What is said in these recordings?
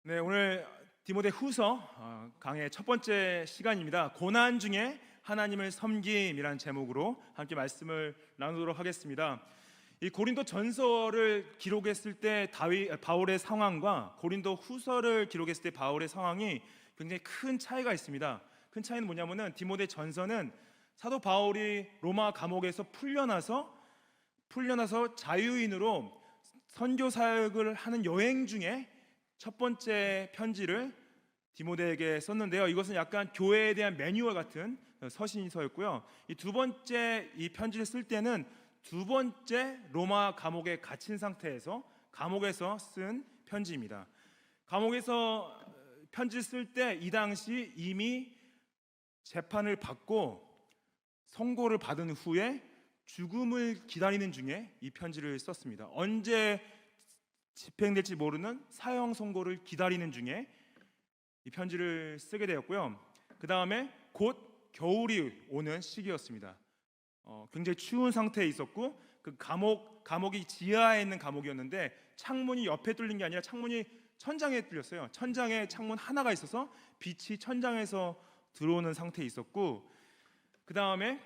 네, 오늘 디모데 후서 강의 첫 번째 시간입니다. 고난 중에 하나님을 섬김이라는 제목으로 함께 말씀을 나누도록 하겠습니다. 이 고린도 전서를 기록했을 때 바울의 상황과 고린도 후서를 기록했을 때 바울의 상황이 굉장히 큰 차이가 있습니다. 큰 차이는 뭐냐면은 디모데 전서는 사도 바울이 로마 감옥에서 풀려나서 자유인으로 선교 사역을 하는 여행 중에 첫 번째 편지를 디모데에게 썼는데요. 이것은 약간 교회에 대한 매뉴얼 같은 서신서였고요. 이 두 번째 이 편지를 쓸 때는 두 번째 로마 감옥에 갇힌 상태에서 감옥에서 쓴 편지입니다. 감옥에서 편지를 쓸 때 이 당시 이미 재판을 받고 선고를 받은 후에 죽음을 기다리는 중에 이 편지를 썼습니다. 언제 집행될지 모르는 사형 선고를 기다리는 중에 이 편지를 쓰게 되었고요. 그 다음에 곧 겨울이 오는 시기였습니다. 굉장히 추운 상태에 있었고 그 감옥이 지하에 있는 감옥이었는데 창문이 옆에 뚫린 게 아니라 창문이 천장에 뚫렸어요. 천장에 창문 하나가 있어서 빛이 천장에서 들어오는 상태에 있었고, 그 다음에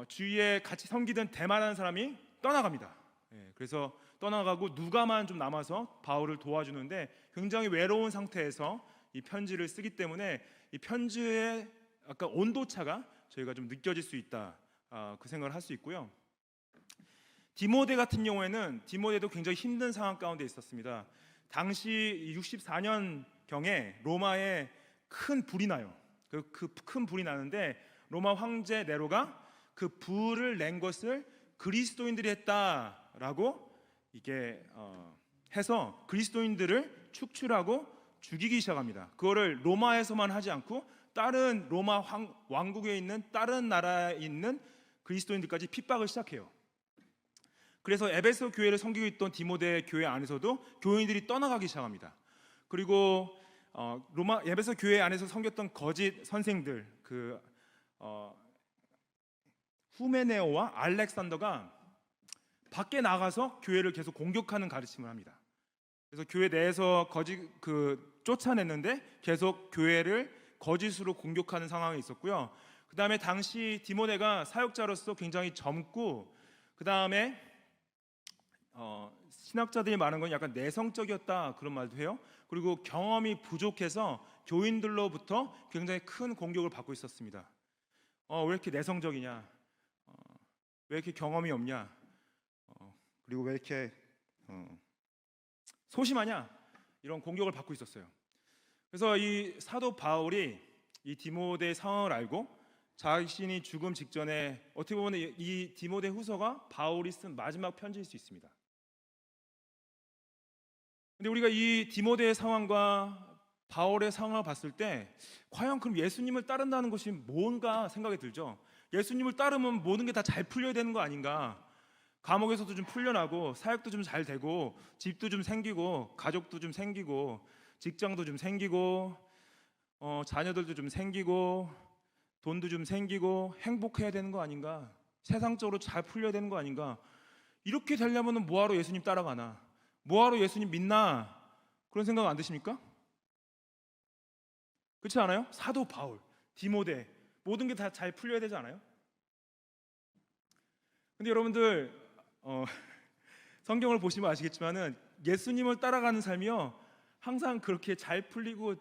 주위에 같이 섬기던 대마라는 사람이 떠나갑니다. 그래서 떠나가고 누가만 좀 남아서 바울을 도와주는데 굉장히 외로운 상태에서 이 편지를 쓰기 때문에 이 편지의 약간 온도차가 저희가 좀 느껴질 수 있다, 그 생각을 할 수 있고요. 디모데 같은 경우에는 디모데도 굉장히 힘든 상황 가운데 있었습니다. 당시 64년경에 로마에 큰 불이 나요. 그 큰 불이 나는데 로마 황제 네로가 그 불을 낸 것을 그리스도인들이 했다라고 이게 해서 그리스도인들을 축출하고 죽이기 시작합니다. 그거를 로마에서만 하지 않고 다른 로마 왕국에 있는 다른 나라에 있는 그리스도인들까지 핍박을 시작해요. 그래서 에베소 교회를 섬기고 있던 디모데 교회 안에서도 교인들이 떠나가기 시작합니다. 그리고 에베소 교회 안에서 섬겼던 거짓 선생들, 후메네오와 알렉산더가 밖에 나가서 교회를 계속 공격하는 가르침을 합니다. 그래서 교회 내에서 쫓아냈는데 계속 교회를 거짓으로 공격하는 상황이 있었고요. 그 다음에 당시 디모데가 사역자로서 굉장히 젊고, 그 다음에 신학자들이 말하는 건 약간 내성적이었다 그런 말도 해요. 그리고 경험이 부족해서 교인들로부터 굉장히 큰 공격을 받고 있었습니다. 왜 이렇게 내성적이냐, 왜 이렇게 경험이 없냐, 그리고 왜 이렇게 소심하냐, 이런 공격을 받고 있었어요. 그래서 이 사도 바울이 이 디모데의 상황을 알고 자신이 죽음 직전에, 어떻게 보면 이 디모데 후서가 바울이 쓴 마지막 편지일 수 있습니다. 근데 우리가 이 디모데의 상황과 바울의 상황을 봤을 때 과연 그럼 예수님을 따른다는 것이 뭔가 생각이 들죠. 예수님을 따르면 모든 게 다 잘 풀려야 되는 거 아닌가, 감옥에서도 좀 풀려나고 사역도 좀 잘 되고 집도 좀 생기고 가족도 좀 생기고 직장도 좀 생기고 자녀들도 좀 생기고 돈도 좀 생기고 행복해야 되는 거 아닌가, 세상적으로 잘 풀려야 되는 거 아닌가. 이렇게 되려면 뭐하러 예수님 따라가나, 뭐하러 예수님 믿나, 그런 생각 안 드십니까? 그렇지 않아요? 사도 바울, 디모데, 모든 게 다 잘 풀려야 되지 않아요? 근데 여러분들 성경을 보시면 아시겠지만은 예수님을 따라가는 삶이요 항상 그렇게 잘 풀리고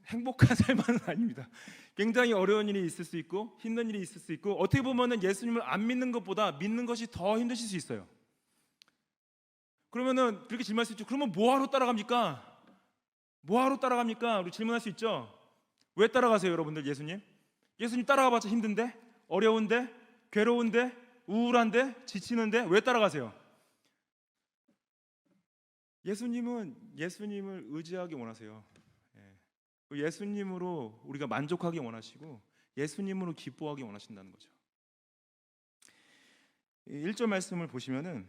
행복한 삶은 아닙니다. 굉장히 어려운 일이 있을 수 있고 힘든 일이 있을 수 있고, 어떻게 보면은 예수님을 안 믿는 것보다 믿는 것이 더 힘드실 수 있어요. 그러면은 그렇게 질문할 수 있죠. 그러면 뭐하러 따라갑니까? 뭐하러 따라갑니까? 우리 질문할 수 있죠. 왜 따라가세요, 여러분들? 예수님 따라가봤자 힘든데, 어려운데, 괴로운데, 우울한데, 지치는데 왜 따라가세요? 예수님을 의지하기 원하세요. 예수님으로 우리가 만족하기 원하시고 예수님으로 기뻐하기 원하신다는 거죠. 1절 말씀을 보시면은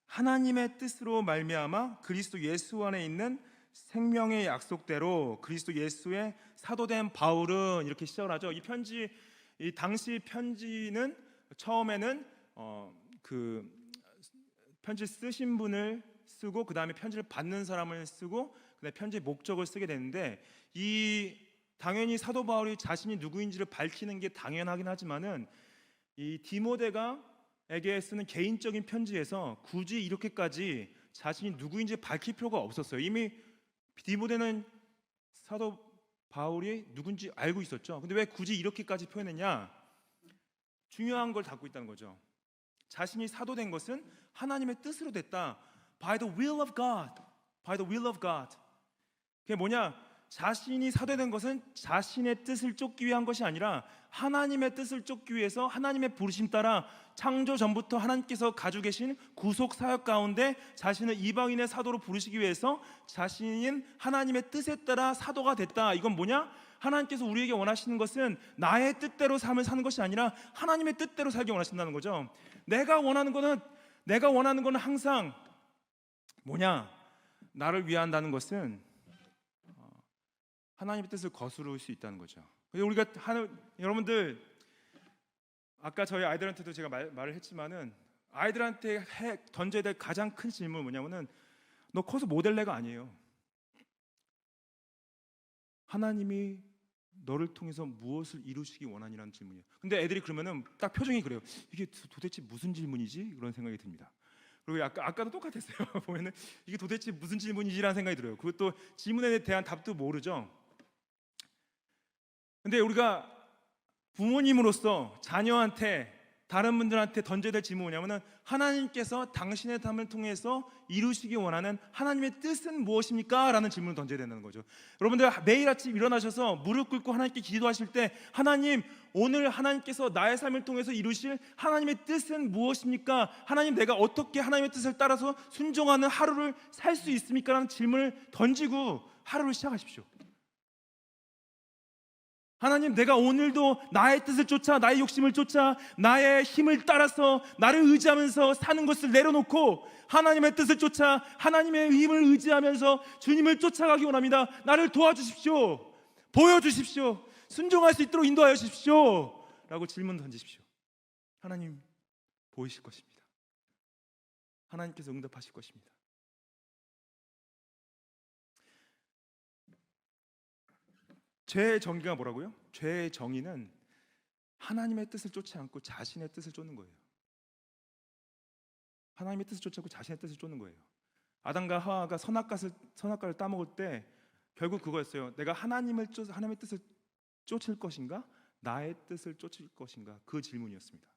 하나님의 뜻으로 말미암아 그리스도 예수 안에 있는 생명의 약속대로 그리스도 예수의 사도된 바울은, 이렇게 시작을 하죠. 이 당시 편지는 처음에는 그 편지 쓰신 분을 쓰고 그 다음에 편지를 받는 사람을 쓰고 그다음에 편지의 목적을 쓰게 되는데, 이 당연히 사도 바울이 자신이 누구인지를 밝히는 게 당연하긴 하지만은 이 디모데가에게 쓰는 개인적인 편지에서 굳이 이렇게까지 자신이 누구인지 밝힐 필요가 없었어요. 이미 디모데는 사도 바울이 누군지 알고 있었죠. 근데 왜 굳이 이렇게까지 표현했냐? 중요한 걸 담고 있다는 거죠. 자신이 사도된 것은 하나님의 뜻으로 됐다. By the will of God. By the will of God. 그게 뭐냐? 자신이 사도된 것은 자신의 뜻을 쫓기 위한 것이 아니라 하나님의 뜻을 쫓기 위해서 하나님의 부르심 따라 창조 전부터 하나님께서 가지고 계신 구속 사역 가운데 자신을 이방인의 사도로 부르시기 위해서 자신인 하나님의 뜻에 따라 사도가 됐다. 이건 뭐냐? 하나님께서 우리에게 원하시는 것은 나의 뜻대로 삶을 사는 것이 아니라 하나님의 뜻대로 살기 원하신다는 거죠. 내가 원하는 거는 항상 뭐냐? 나를 위한다는 것은 하나님의 뜻을 거스를 수 있다는 거죠. 우리가 여러분들 아까 저희 아이들한테도 제가 말을 했지만은 아이들한테 던져야 될 가장 큰 질문은 뭐냐면은 너 커서 뭐 될래가 아니에요. 하나님이 너를 통해서 무엇을 이루시기 원하니라는 질문이에요. 근데 애들이 그러면은 딱 표정이 그래요. 이게 도대체 무슨 질문이지? 그런 생각이 듭니다. 그리고 아까도 똑같았어요. 보면은 이게 도대체 무슨 질문이지라는 생각이 들어요. 그것도 질문에 대한 답도 모르죠. 근데 우리가 부모님으로서 자녀한테 다른 분들한테 던져야 될 질문은 뭐냐면은 하나님께서 당신의 삶을 통해서 이루시기 원하는 하나님의 뜻은 무엇입니까? 라는 질문을 던져야 된다는 거죠. 여러분들 매일 아침 일어나셔서 무릎 꿇고 하나님께 기도하실 때 하나님, 오늘 하나님께서 나의 삶을 통해서 이루실 하나님의 뜻은 무엇입니까? 하나님, 내가 어떻게 하나님의 뜻을 따라서 순종하는 하루를 살 수 있습니까? 라는 질문을 던지고 하루를 시작하십시오. 하나님, 내가 오늘도 나의 뜻을 쫓아, 나의 욕심을 쫓아, 나의 힘을 따라서 나를 의지하면서 사는 것을 내려놓고 하나님의 뜻을 쫓아 하나님의 힘을 의지하면서 주님을 쫓아가기 원합니다. 나를 도와주십시오. 보여주십시오. 순종할 수 있도록 인도하여 주십시오. 라고 질문 던지십시오. 하나님 보이실 것입니다. 하나님께서 응답하실 것입니다. 죄의 정의가 뭐라고요? 죄의 정의는 하나님의 뜻을 쫓지 않고 자신의 뜻을 쫓는 거예요. 하나님의 뜻을 쫓지 않고 자신의 뜻을 쫓는 거예요. 아담과 하와가 선악과를 따먹을 때 결국 그거였어요. 내가 하나님의 뜻을 쫓을 것인가? 나의 뜻을 쫓을 것인가? 그 질문이었습니다.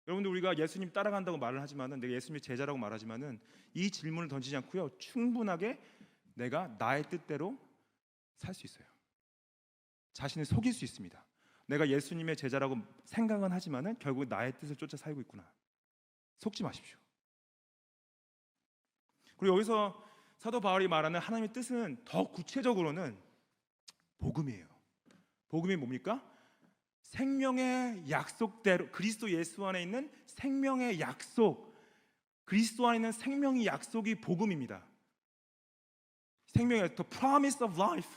여러분들, 우리가 예수님 따라간다고 말을 하지만은, 내가 예수님의 제자라고 말하지만은 이 질문을 던지지 않고요, 충분하게 내가 나의 뜻대로 살 수 있어요. 자신을 속일 수 있습니다. 내가 예수님의 제자라고 생각은 하지만은 결국 나의 뜻을 쫓아 살고 있구나. 속지 마십시오. 그리고 여기서 사도 바울이 말하는 하나님의 뜻은 더 구체적으로는 복음이에요. 복음이 뭡니까? 생명의 약속대로, 그리스도 예수 안에 있는 생명의 약속, 그리스도 안에 있는 생명의 약속이 복음입니다. 생명의 the promise of life.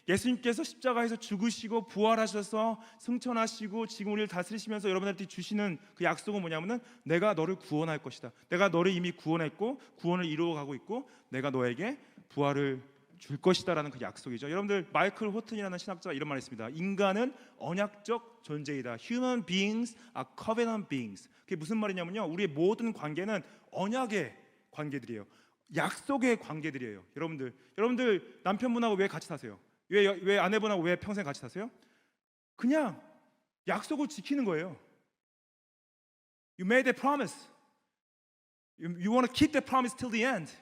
예수님께서 십자가에서 죽으시고 부활하셔서 승천하시고 지금 우리를 다스리시면서 여러분들한테 주시는 그 약속은 뭐냐면은 내가 너를 구원할 것이다. 내가 너를 이미 구원했고 구원을 이루어가고 있고 내가 너에게 부활을 줄 것이다라는 그 약속이죠. 여러분들, 마이클 호튼이라는 신학자가 이런 말을 했습니다. 인간은 언약적 존재이다. Human beings are covenant beings. 그게 무슨 말이냐면요, 우리의 모든 관계는 언약의 관계들이에요. 약속의 관계들이에요. 여러분들 남편분하고 왜 같이 사세요? 왜 아내분하고 왜 평생 같이 사세요? 그냥 약속을 지키는 거예요. You made a promise. You want to keep that promise till the end.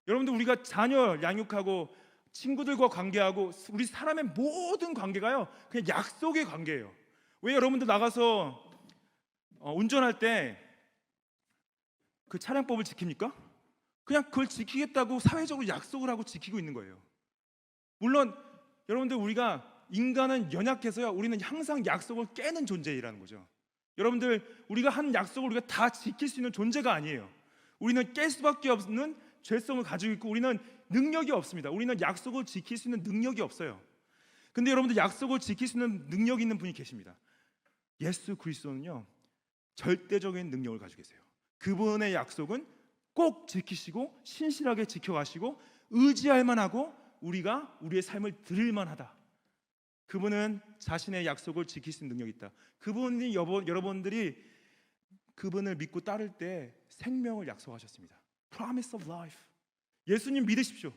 여러분들, 우리가 자녀 양육하고 친구들과 관계하고 우리 사람의 모든 관계가요, 그냥 약속의 관계예요. 왜 여러분들 나가서 운전할 때 그 차량법을 지킵니까? 그냥 그걸 지키겠다고 사회적으로 약속을 하고 지키고 있는 거예요. 물론 여러분들, 우리가 인간은 연약해서요, 우리는 항상 약속을 깨는 존재라는 거죠. 여러분들, 우리가 한 약속을 우리가 다 지킬 수 있는 존재가 아니에요. 우리는 깰 수밖에 없는 죄성을 가지고 있고 우리는 능력이 없습니다. 우리는 약속을 지킬 수 있는 능력이 없어요. 근데 여러분들, 약속을 지킬 수 있는 능력이 있는 분이 계십니다. 예수 그리스도는요, 절대적인 능력을 가지고 계세요. 그분의 약속은 꼭 지키시고 신실하게 지켜가시고 의지할 만하고 우리가 우리의 삶을 드릴 만하다. 그분은 자신의 약속을 지킬 수 있는 능력이 있다. 그분이 여러분들이 그분을 믿고 따를 때 생명을 약속하셨습니다. Promise of life. 예수님 믿으십시오.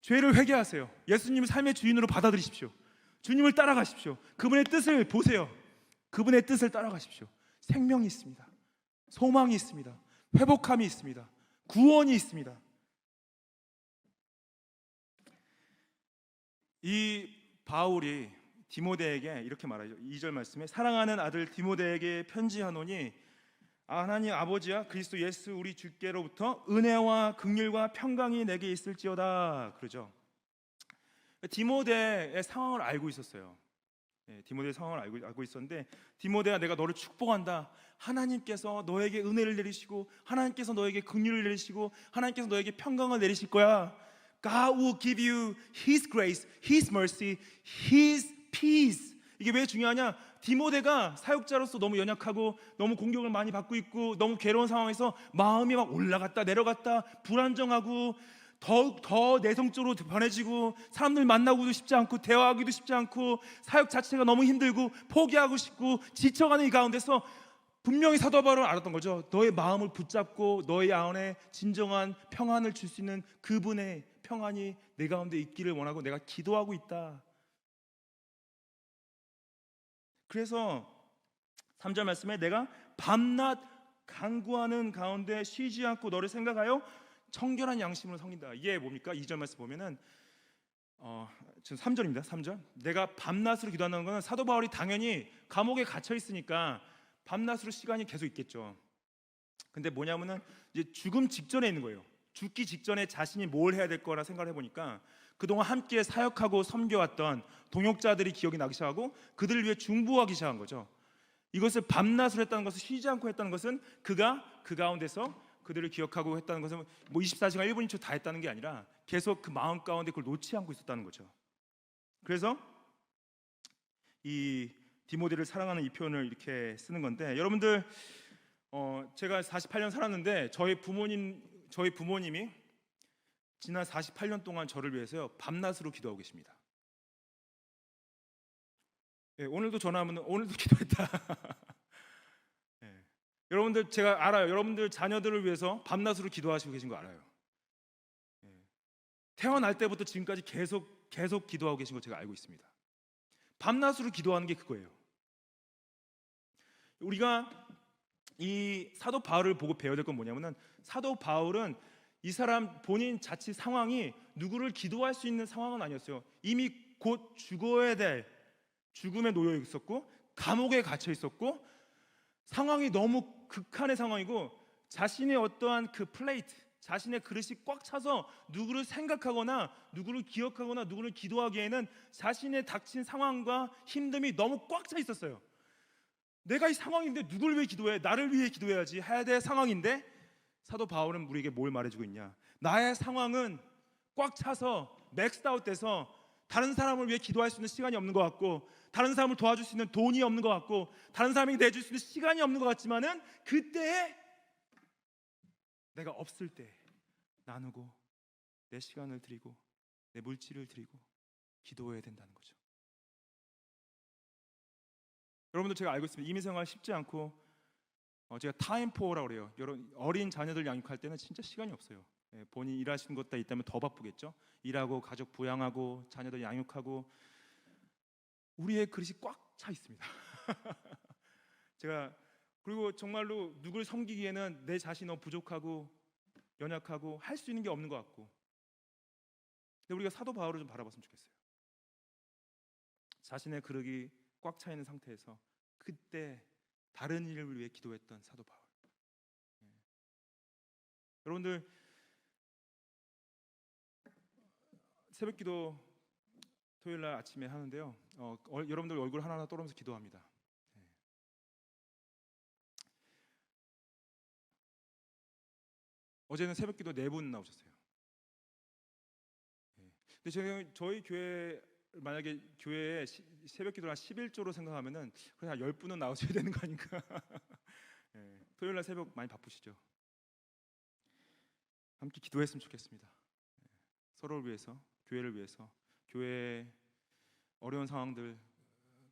죄를 회개하세요. 예수님을 삶의 주인으로 받아들이십시오. 주님을 따라가십시오. 그분의 뜻을 보세요. 그분의 뜻을 따라가십시오. 생명이 있습니다. 소망이 있습니다. 회복함이 있습니다. 구원이 있습니다. 이 바울이 디모데에게 이렇게 말하죠. 2절 말씀에 사랑하는 아들 디모데에게 편지하노니 하나님 아버지와 그리스도 예수 우리 주께로부터 은혜와 긍휼과 평강이 내게 있을지어다 그러죠. 디모데의 상황을 알고 있었어요. 디모데의 상황을 알고 있었는데 디모데야 내가 너를 축복한다. 하나님께서 너에게 은혜를 내리시고 하나님께서 너에게 긍휼을 내리시고 하나님께서 너에게 평강을 내리실 거야. God will give you His grace, His mercy, His peace. 이게 왜 중요하냐? 디모데가 사역자로서 너무 연약하고 너무 공격을 많이 받고 있고 너무 괴로운 상황에서 마음이 막 올라갔다 내려갔다 불안정하고 더 내성적으로 변해지고 사람들 만나고도 싶지 않고 대화하기도 쉽지 않고 사역 자체가 너무 힘들고 포기하고 싶고 지쳐가는 이 가운데서 분명히 사도 바울은 알았던 거죠. 너의 마음을 붙잡고 너의 안에 진정한 평안을 줄 수 있는 그분의 평안이 내 가운데 있기를 원하고 내가 기도하고 있다. 그래서 3절 말씀에 내가 밤낮 간구하는 가운데 쉬지 않고 너를 생각하여 청결한 양심으로 섬긴다. 이게 뭡니까? 2절 말씀 보면은 지금 3절입니다. 3절. 내가 밤낮으로 기도한다는 것은 사도 바울이 당연히 감옥에 갇혀 있으니까 밤낮으로 시간이 계속 있겠죠. 근데 뭐냐면은 이제 죽음 직전에 있는 거예요. 죽기 직전에 자신이 뭘 해야 될 거라 생각을 해보니까 그동안 함께 사역하고 섬겨왔던 동역자들이 기억이 나기 시작하고 그들을 위해 중보하기 시작한 거죠. 이것을 밤낮으로 했다는 것은 쉬지 않고 했다는 것은 그가 그 가운데서 그들을 기억하고 했다는 것은 뭐 24시간 1분 1초 다 했다는 게 아니라 계속 그 마음 가운데 그걸 놓지 않고 있었다는 거죠. 그래서 이 디모데를 사랑하는 이 표현을 이렇게 쓰는 건데 여러분들 제가 48년 살았는데 저희 부모님이 지난 48년 동안 저를 위해서요 밤낮으로 기도하고 계십니다. 오늘도 전화하면 오늘도 기도했다. 여러분들 제가 알아요. 여러분들 자녀들을 위해서 밤낮으로 기도하시고 계신 거 알아요. 태어날 때부터 지금까지 계속 기도하고 계신 거 제가 알고 있습니다. 밤낮으로 기도하는 게 그거예요. 우리가 이 사도 바울을 보고 배워야 될 건 뭐냐면은 사도 바울은 이 사람 본인 자칫 상황이 누구를 기도할 수 있는 상황은 아니었어요. 이미 곧 죽어야 될 죽음에 놓여 있었고 감옥에 갇혀 있었고 상황이 너무 극한의 상황이고 자신의 어떠한 그 플레이트 자신의 그릇이 꽉 차서 누구를 생각하거나 누구를 기억하거나 누구를 기도하기에는 자신의 닥친 상황과 힘듦이 너무 꽉 차 있었어요. 내가 이 상황인데 누굴 위해 기도해? 나를 위해 기도해야지 해야 될 상황인데 사도 바울은 우리에게 뭘 말해주고 있냐? 나의 상황은 꽉 차서 맥스아웃 돼서 다른 사람을 위해 기도할 수 있는 시간이 없는 것 같고 다른 사람을 도와줄 수 있는 돈이 없는 것 같고 다른 사람에게 내줄 수 있는 시간이 없는 것 같지만은 그때에 내가 없을 때 나누고 내 시간을 드리고 내 물질을 드리고 기도해야 된다는 거죠. 여러분들 제가 알고 있습니다. 이민생활 쉽지 않고 제가 타임포어라고 그래요. 여러분 어린 자녀들 양육할 때는 진짜 시간이 없어요. 본인 일하시는 것도 있다면 더 바쁘겠죠. 일하고 가족 부양하고 자녀들 양육하고 우리의 그릇이 꽉 차 있습니다. 제가 그리고 정말로 누굴 섬기기에는 내 자신이 너무 부족하고 연약하고 할 수 있는 게 없는 것 같고 근데 우리가 사도 바울을 좀 바라봤으면 좋겠어요. 자신의 그릇이 꽉 차 있는 상태에서 그때 다른 일을 위해 기도했던 사도 바울. 여러분들 새벽기도 토요일날 아침에 하는데요. 여러분들 얼굴 하나하나 떠오르면서 기도합니다. 어제는 새벽기도 4분 나오셨어요. 근데 저희 교회 만약에 교회에 새벽 기도를 한 11조로 생각하면은 그냥 한 10분은 나오셔야 되는 거 아닌가? 예, 토요일 날 새벽 많이 바쁘시죠? 함께 기도했으면 좋겠습니다. 예, 서로를 위해서, 교회를 위해서, 교회의 어려운 상황들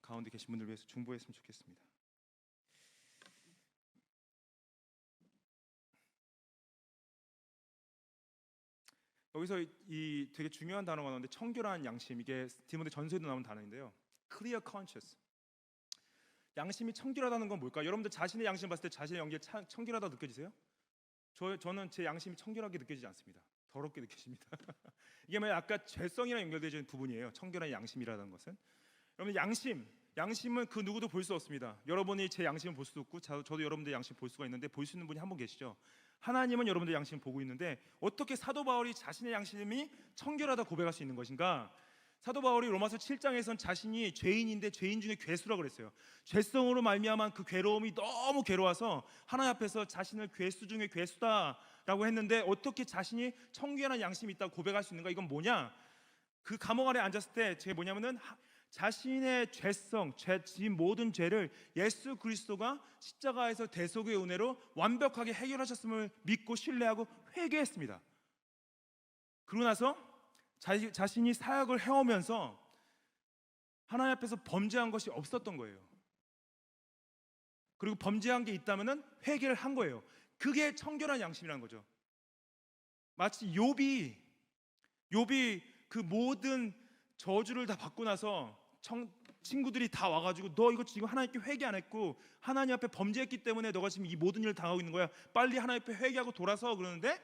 가운데 계신 분들 위해서 중보했으면 좋겠습니다. 여기서 이 되게 중요한 단어가 나오는데 청결한 양심, 이게 디모데 전서에도 나오는 단어인데요. Clear conscience. 양심이 청결하다는 건 뭘까? 여러분들 자신의 양심 봤을 때 자신의 영계 청결하다고 느껴지세요? 저는 제 양심이 청결하게 느껴지지 않습니다. 더럽게 느껴집니다. 이게 뭐 아까 죄성이랑 연결되는 부분이에요. 청결한 양심이라는 것은. 여러분 양심은 그 누구도 볼 수 없습니다. 여러분이 제 양심을 볼 수도 없고 저도 여러분들 양심 볼 수가 있는데 볼 수 있는 분이 한 분 계시죠. 하나님은 여러분들 양심을 보고 있는데 어떻게 사도 바울이 자신의 양심이 청결하다 고백할 수 있는 것인가? 사도 바울이 로마서 7장에선 자신이 죄인인데 죄인 중에 괴수라고 그랬어요. 죄성으로 말미암은 그 괴로움이 너무 괴로워서 하나님 앞에서 자신을 괴수 중에 괴수다라고 했는데 어떻게 자신이 청결한 양심이 있다고 고백할 수 있는가? 이건 뭐냐? 그 감옥 안에 앉았을 때 제가 뭐냐면은 자신의 죄성, 모든 죄를 예수 그리스도가 십자가에서 대속의 은혜로 완벽하게 해결하셨음을 믿고 신뢰하고 회개했습니다. 그러고 나서 자신이 사역을 해오면서 하나님 앞에서 범죄한 것이 없었던 거예요. 그리고 범죄한 게 있다면은 회개를 한 거예요. 그게 청결한 양심이라는 거죠. 마치 욥이 그 모든 저주를 다 받고 나서 친구들이 다 와가지고 너 이거 지금 하나님께 회개 안 했고 하나님 앞에 범죄했기 때문에 너가 지금 이 모든 일을 당하고 있는 거야. 빨리 하나님 앞에 회개하고 돌아서. 그러는데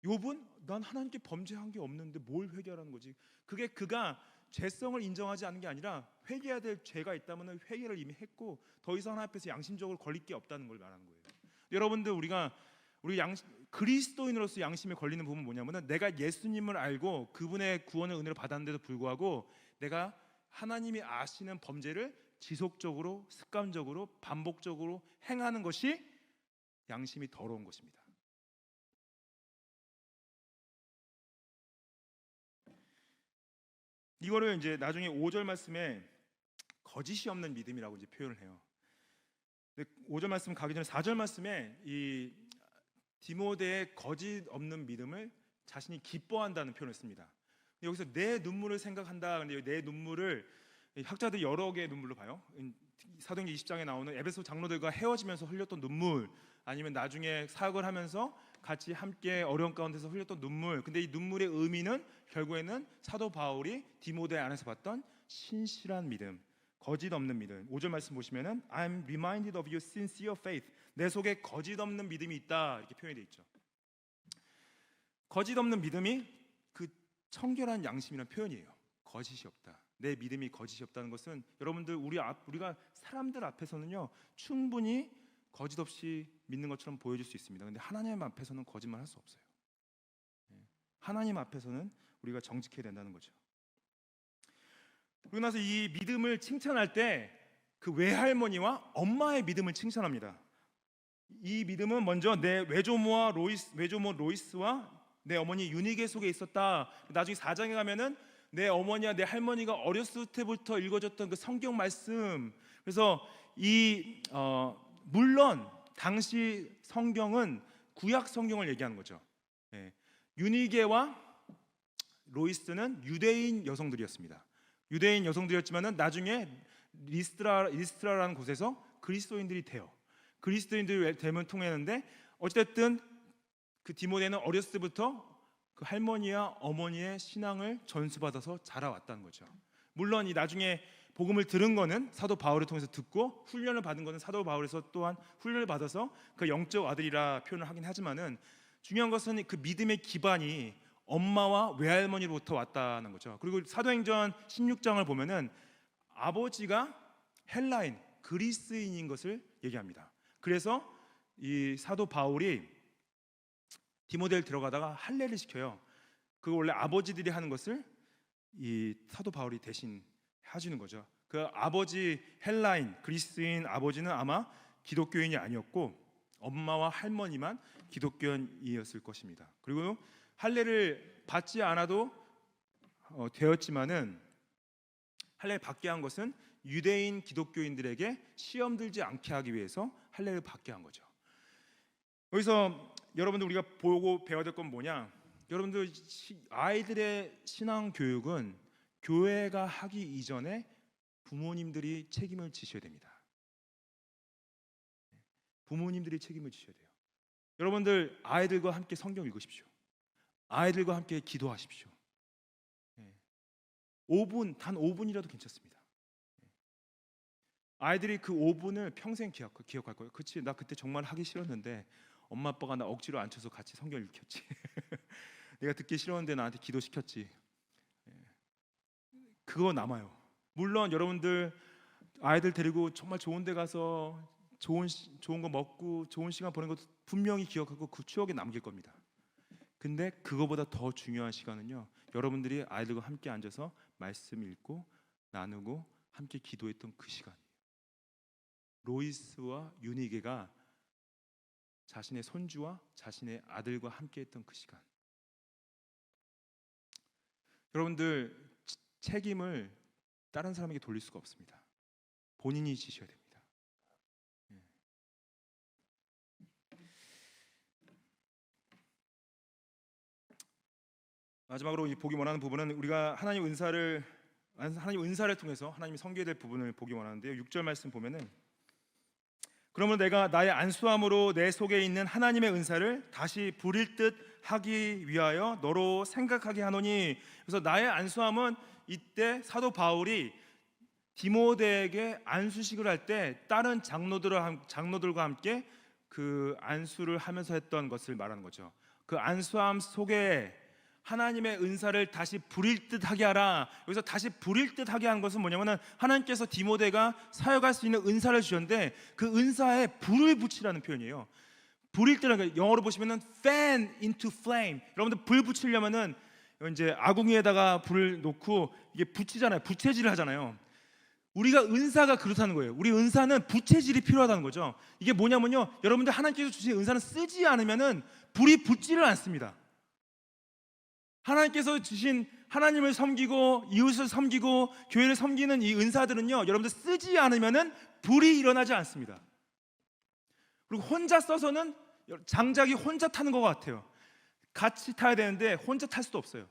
욥은 난 하나님께 범죄한 게 없는데 뭘 회개하라는 거지. 그게 그가 죄성을 인정하지 않는 게 아니라 회개해야 될 죄가 있다면 회개를 이미 했고 더 이상 하나님 앞에서 양심적으로 걸릴 게 없다는 걸 말하는 거예요. 여러분들 우리 그리스도인으로서 양심에 걸리는 부분은 뭐냐면은 내가 예수님을 알고 그분의 구원의 은혜를 받았는데도 불구하고 내가 하나님이 아시는 범죄를 지속적으로 습관적으로 반복적으로 행하는 것이 양심이 더러운 것입니다. 이거를 이제 나중에 5절 말씀에 거짓이 없는 믿음이라고 이제 표현을 해요. 5절 말씀 가기 전에 4절 말씀에 이 디모데의 거짓 없는 믿음을 자신이 기뻐한다는 표현을 씁니다. 여기서 내 눈물을 생각한다. 근데 내 눈물을 학자들이 여러 개의 눈물로 봐요. 사도행전 20장에 나오는 에베소 장로들과 헤어지면서 흘렸던 눈물, 아니면 나중에 사역을 하면서 같이 함께 어려운 가운데서 흘렸던 눈물. 근데 이 눈물의 의미는 결국에는 사도 바울이 디모데 안에서 봤던 신실한 믿음, 거짓 없는 믿음. 5절 말씀 보시면은 I'm reminded of your sincere faith. 내 속에 거짓 없는 믿음이 있다. 이렇게 표현이 되어 있죠. 거짓 없는 믿음이 그 청결한 양심이라는 표현이에요. 거짓이 없다. 내 믿음이 거짓이 없다는 것은 여러분들 우리가 사람들 앞에서는요 충분히 거짓 없이 믿는 것처럼 보여줄 수 있습니다. 근데 하나님 앞에서는 거짓말 할 수 없어요. 하나님 앞에서는 우리가 정직해야 된다는 거죠. 그러고 나서 이 믿음을 칭찬할 때 그 외할머니와 엄마의 믿음을 칭찬합니다. 이 믿음은 먼저 내 외조모 로이스와 내 어머니 유니게 속에 있었다. 나중에 4장에 가면은 내 어머니와 내 할머니가 어렸을 때부터 읽어줬던 그 성경 말씀. 그래서 물론 당시 성경은 구약 성경을 얘기하는 거죠. 유니게와 로이스는 유대인 여성들이었습니다. 유대인 여성들이었지만은 나중에 리스트라라는 곳에서 그리스도인들이 돼요. 그리스도인들이 되면 통했는데 어쨌든 그 디모데는 어렸을 때부터 그 할머니와 어머니의 신앙을 전수받아서 자라왔다는 거죠. 물론 이 나중에 복음을 들은 거는 사도 바울을 통해서 듣고 훈련을 받은 거는 사도 바울에서 또한 훈련을 받아서 그 영적 아들이라 표현을 하긴 하지만은 중요한 것은 그 믿음의 기반이 엄마와 외할머니로부터 왔다는 거죠. 그리고 사도행전 16장을 보면은 아버지가 헬라인, 그리스인인 것을 얘기합니다. 그래서 이 사도 바울이 디모데를 들어가다가 할례를 시켜요. 그거 원래 아버지들이 하는 것을 이 사도 바울이 대신 해주는 거죠. 그 아버지 헬라인, 그리스인 아버지는 아마 기독교인이 아니었고 엄마와 할머니만 기독교인이었을 것입니다. 그리고 할례를 받지 않아도 되었지만은 할례를 받게 한 것은 유대인 기독교인들에게 시험 들지 않게 하기 위해서 할례를 받게 한 거죠. 여기서 여러분들 우리가 보고 배워야 될 건 뭐냐? 여러분들 아이들의 신앙 교육은 교회가 하기 이전에 부모님들이 책임을 지셔야 됩니다. 부모님들이 책임을 지셔야 돼요. 여러분들 아이들과 함께 성경 읽으십시오. 아이들과 함께 기도하십시오. 5분, 단 5분이라도 괜찮습니다. 아이들이 그 5분을 평생 기억할 거예요. 그치, 나 그때 정말 하기 싫었는데 엄마 아빠가 나 억지로 앉혀서 같이 성경 읽혔지. 내가 듣기 싫었는데 나한테 기도시켰지. 그거 남아요. 물론 여러분들 아이들 데리고 정말 좋은 데 가서 좋은 거 먹고 좋은 시간 보낸 것도 분명히 기억하고 그 추억에 남길 겁니다. 근데 그거보다 더 중요한 시간은요, 여러분들이 아이들과 함께 앉아서 말씀 읽고 나누고 함께 기도했던 그 시간이에요. 로이스와 유니게가 자신의 손주와 자신의 아들과 함께 했던 그 시간. 여러분들 책임을 다른 사람에게 돌릴 수가 없습니다. 본인이 지셔야 됩니다. 마지막으로 보기 원하는 부분은 우리가 하나님 은사를 통해서 하나님이 섬겨야 될 부분을 보기 원하는데요. 6절 말씀 보면은, 그러면 내가 나의 안수함으로 내 속에 있는 하나님의 은사를 다시 부릴 듯 하기 위하여 너로 생각하게 하노니. 그래서 나의 안수함은 이때 사도 바울이 디모데에게 안수식을 할 때 다른 장로들과 함께 그 안수를 하면서 했던 것을 말하는 거죠. 그 안수함 속에 하나님의 은사를 다시 부릴 듯하게 하라. 여기서 다시 부릴 듯하게 한 것은 뭐냐면은 하나님께서 디모데가 사역할 수 있는 은사를 주셨는데 그 은사에 불을 붙이라는 표현이에요. 부릴 듯하게, 영어로 보시면은 fan into flame. 여러분들 불 붙이려면은 이제 아궁이에다가 불을 놓고 이게 붙이잖아요. 부채질을 하잖아요. 우리가 은사가 그렇다는 거예요. 우리 은사는 부채질이 필요하다는 거죠. 이게 뭐냐면요, 여러분들 하나님께서 주신 은사는 쓰지 않으면은 불이 붙지를 않습니다. 하나님께서 주신 하나님을 섬기고 이웃을 섬기고 교회를 섬기는 이 은사들은요, 여러분들 쓰지 않으면은 불이 일어나지 않습니다. 그리고 혼자 써서는 장작이 혼자 타는 것 같아요. 같이 타야 되는데 혼자 탈 수도 없어요.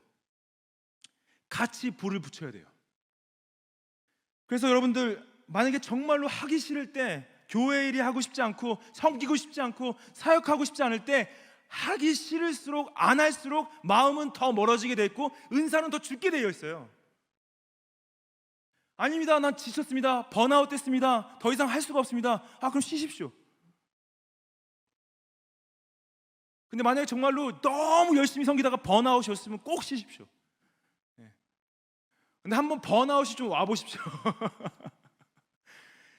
같이 불을 붙여야 돼요. 그래서 여러분들 만약에 정말로 하기 싫을 때, 교회 일이 하고 싶지 않고 섬기고 싶지 않고 사역하고 싶지 않을 때, 하기 싫을수록 안 할수록 마음은 더 멀어지게 돼 있고 은사는 더 죽게 되어 있어요. 아닙니다, 난 지쳤습니다, 번아웃 됐습니다, 더 이상 할 수가 없습니다. 그럼 쉬십시오. 근데 만약에 정말로 너무 열심히 섬기다가 번아웃이 왔으면 꼭 쉬십시오. 근데 한번 번아웃이 좀 와보십시오.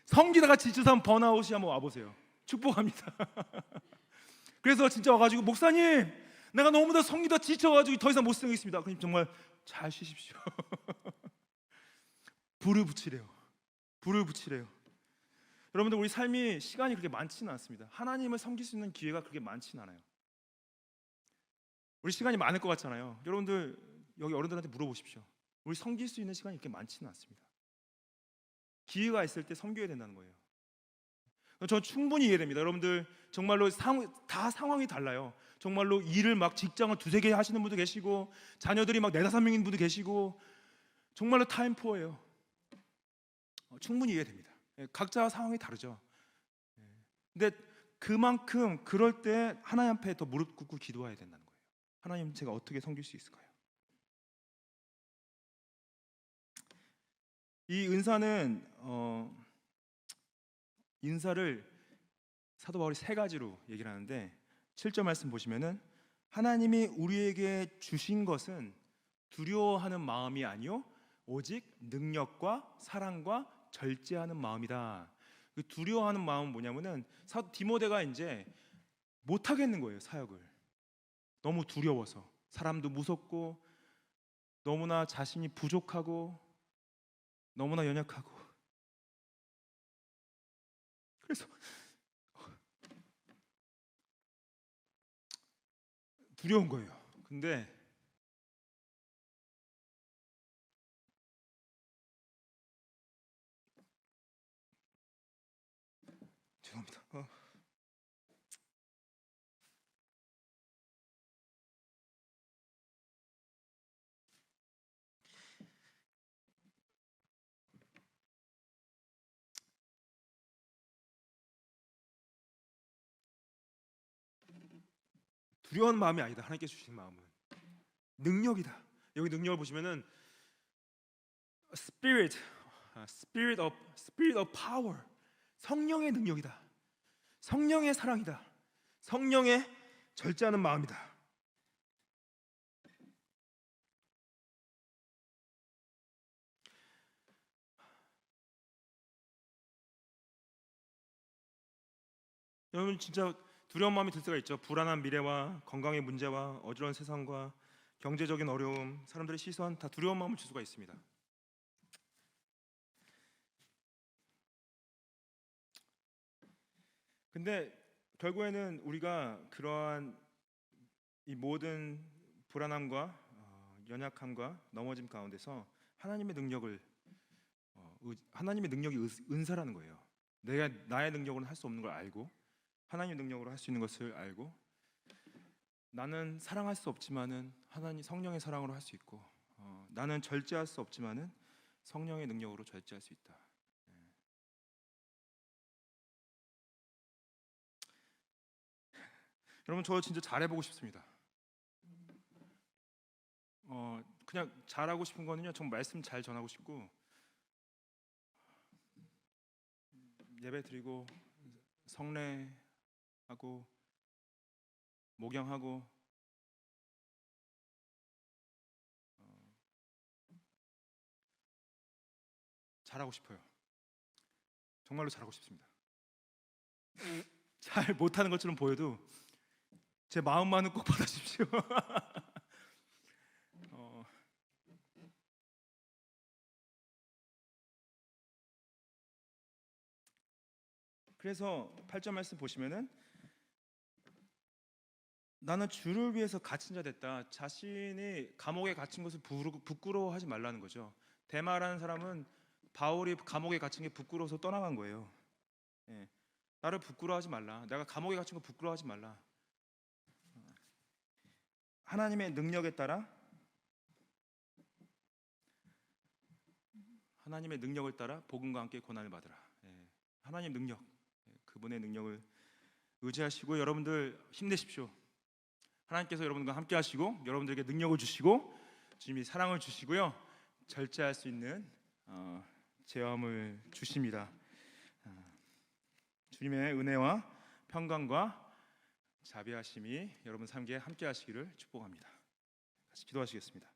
섬기다가 지쳐서 한번 번아웃이 한번 와보세요. 축복합니다. 그래서 진짜 와가지고, 목사님 내가 너무나 섬기다 지쳐가지고 더 이상 못 섬기겠습니다. 그럼 정말 잘 쉬십시오. 불을 붙이래요. 불을 붙이래요. 여러분들 우리 삶이 시간이 그렇게 많지는 않습니다. 하나님을 섬길 수 있는 기회가 그렇게 많지는 않아요. 우리 시간이 많을 것 같잖아요. 여러분들 여기 어른들한테 물어보십시오. 우리 섬길 수 있는 시간이 그렇게 많지는 않습니다. 기회가 있을 때 섬겨야 된다는 거예요. 저는 충분히 이해됩니다. 여러분들 정말로 다 상황이 달라요. 정말로 일을 막 직장을 2-3개 하시는 분도 계시고 자녀들이 막 4-5명인 분도 계시고 정말로 타임포어예요. 충분히 이해됩니다. 각자 상황이 다르죠. 근데 그만큼 그럴 때 하나님 앞에 더 무릎 꿇고 기도해야 된다는 거예요. 하나님, 제가 어떻게 섬길 수 있을까요? 이 은사는 인사를 사도 바울이 3가지로 얘기를 하는데, 7절 말씀 보시면은 하나님이 우리에게 주신 것은 두려워하는 마음이 아니요 오직 능력과 사랑과 절제하는 마음이다. 그 두려워하는 마음은 뭐냐면은 사도 디모데가 이제 못 하겠는 거예요, 사역을. 너무 두려워서, 사람도 무섭고 너무나 자신이 부족하고 너무나 연약하고, 그래서 두려운 거예요. 근데 두려운 마음이 아니다. 하나님께 주신 마음은 능력이다. 여기 능력을 보시면은 spirit of power, 성령의 능력이다. 성령의 사랑이다. 성령의 절제하는 마음이다. 여러분 진짜 두려운 마음이 들 수가 있죠. 불안한 미래와 건강의 문제와 어지러운 세상과 경제적인 어려움, 사람들의 시선, 다 두려운 마음을 줄 수가 있습니다. 근데 결국에는 우리가 그러한 이 모든 불안함과 연약함과 넘어짐 가운데서 하나님의 능력이 은사라는 거예요. 내가 나의 능력으로는 할 수 없는 걸 알고 하나님의 능력으로 할 수 있는 것을 알고, 나는 사랑할 수 없지만은 하나님 성령의 사랑으로 할 수 있고, 나는 절제할 수 없지만은 성령의 능력으로 절제할 수 있다. 여러분 저 진짜 잘해보고 싶습니다. 그냥 잘하고 싶은 거는요, 정말 말씀 잘 전하고 싶고 예배 드리고 성례하고 목양하고 잘하고 싶어요. 정말로 잘하고 싶습니다. 잘 못하는 것처럼 보여도 제 마음만은 꼭 받아주십시오. 그래서 8절 말씀 보시면은 나는 주를 위해서 갇힌 자 됐다. 자신이 감옥에 갇힌 것을 부끄러워하지 말라는 거죠. 데마라는 사람은 바울이 감옥에 갇힌 게 부끄러워서 떠나간 거예요. 예. 나를 부끄러워하지 말라. 내가 감옥에 갇힌 거 부끄러워하지 말라. 하나님의 능력에 따라, 하나님의 능력을 따라 복음과 함께 고난을 받으라. 예. 하나님 능력, 그분의 능력을 의지하시고 여러분들 힘내십시오. 하나님께서 여러분과 함께 하시고 여러분들에게 능력을 주시고 주님이 사랑을 주시고요, 절제할 수 있는 제어함을 주십니다. 주님의 은혜와 평강과 자비하심이 여러분 삶에 함께 하시기를 축복합니다. 같이 기도하시겠습니다.